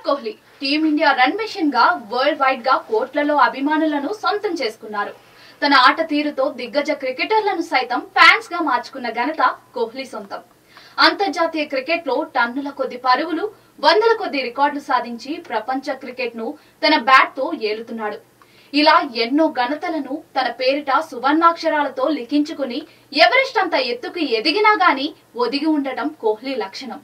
Kohli team India run machine గా world wide గా కోట్లలో అభిమానులను సొంతం చేసుకున్నారు. తన ఆట తీరుతో దిగ్గజ క్రికెటర్లను సైతం ఫ్యాన్స్ గా మార్చుకున్న ఘనత కోహ్లీ సొంతం. అంతర్జాతీయ క్రికెట్ లో టన్నుల కొద్ది పరుగులు, వందల కొద్ది రికార్డులు సాధించి ప్రపంచ క్రికెట్ ను తన బ్యాట్ తో ఏలుతున్నాడు. ఇలా ఎన్నో ఘనతలను తన పేరిట సువర్ణాక్షరాలతో లిఖించుకుని ఎవరెస్ట్ అంత ఎత్తుకు ఎదిగినా గానీ ఒదిగి ఉండటం కోహ్లీ లక్షణం.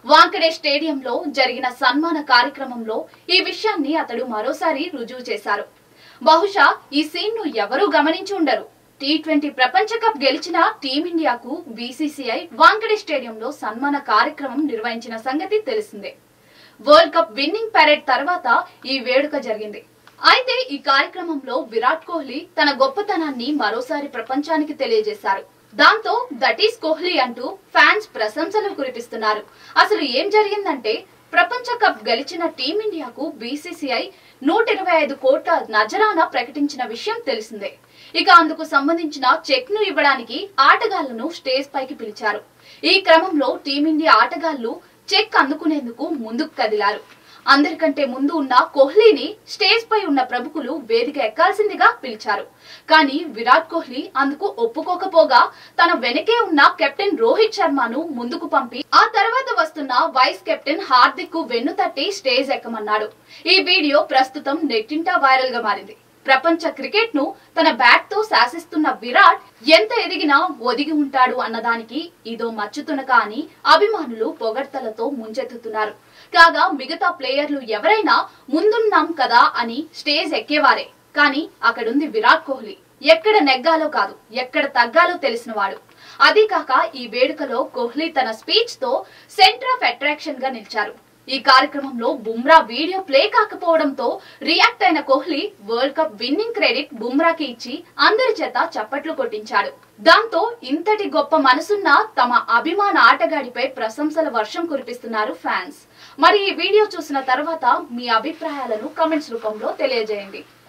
వాంకడే స్టేడియంలో జరిగిన సన్మాన కార్యక్రమంలో ఈ విషయాన్ని అతడు మరోసారి రుజువు చేశారు. బహుశా ఈ సీన్ ను ఎవరూ గమనించి ఉండరు. టీ20 ప్రపంచ కప్ గెలిచిన టీమిండియాకు బీసీసీఐ వాంకడే స్టేడియంలో సన్మాన కార్యక్రమం నిర్వహించిన సంగతి తెలిసిందే. వరల్డ్ కప్ విన్నింగ్ పరేడ్ తర్వాత ఈ వేడుక జరిగింది. అయితే ఈ కార్యక్రమంలో విరాట్ కోహ్లీ తన గొప్పతనాన్ని మరోసారి ప్రపంచానికి తెలియజేశారు. దాంతో దట్ ఈస్ కోహ్లీ అంటూ ఫ్యాన్స్ ప్రశంసలు కురిపిస్తున్నారు. అసలు ఏం జరిగిందంటే, ప్రపంచ కప్ గెలిచిన టీమిండియాకు బీసీసీఐ 125 కోట్ల నజరానా ప్రకటించిన విషయం తెలిసిందే. ఇక అందుకు సంబంధించిన చెక్ ను ఇవ్వడానికి ఆటగాళ్లను స్టేజ్ పైకి పిలిచారు. ఈ క్రమంలో టీమిండియా ఆటగాళ్లు చెక్ అందుకునేందుకు ముందుకు కదిలారు. అందరికంటే ముందు ఉన్న కోహ్లీని స్టేజ్ పై ఉన్న ప్రముఖులు వేదిక ఎక్కాల్సిందిగా పిలిచారు. కానీ విరాట్ కోహ్లీ అందుకు ఒప్పుకోకపోగా తన వెనకే ఉన్న కెప్టెన్ రోహిత్ శర్మను ముందుకు పంపి ఆ తర్వాత వస్తున్న వైస్ కెప్టెన్ హార్దిక్ కు వెన్ను తట్టి స్టేజ్ ఎక్కమన్నాడు. ఈ వీడియో ప్రస్తుతం నెట్టింటా వైరల్ గా మారింది. ప్రపంచ క్రికెట్ ను తన బ్యాట్ తో శాసిస్తున్న విరాట్ ఎంత ఎదిగినా ఒదిగి ఉంటాడు అన్నదానికి ఇదో మచ్చుతునక అని అభిమానులు పొగడ్తలతో ముంచెత్తుతున్నారు. కాగా మిగతా ప్లేయర్లు ఎవరైనా ముందున్నాం కదా అని స్టేజ్ ఎక్కేవారే. కానీ అక్కడుంది విరాట్ కోహ్లీ. ఎక్కడ నెగ్గాలో కాదు, ఎక్కడ తగ్గాలో తెలిసినవాడు. అదీ కాక ఈ వేడుకలో కోహ్లీ తన స్పీచ్ తో సెంటర్ ఆఫ్ అట్రాక్షన్ గా నిలిచారు. ఈ కార్యక్రమంలో బుమ్రా వీడియో ప్లే కాకపోవడంతో రియాక్ట్ అయిన Kohli world cup winning credit బుమ్రాకి ఇచ్చి అందరి చేత చప్పట్లు కొట్టించాడు. దాంతో ఇంతటి గొప్ప మనసున్న తమ అభిమాన ఆటగాడిపై ప్రశంసల వర్షం కురిపిస్తున్నారు ఫ్యాన్స్. మరి ఈ వీడియో చూసిన తర్వాత మీ అభిప్రాయాలను కామెంట్స్ రూపంలో తెలియజేయండి.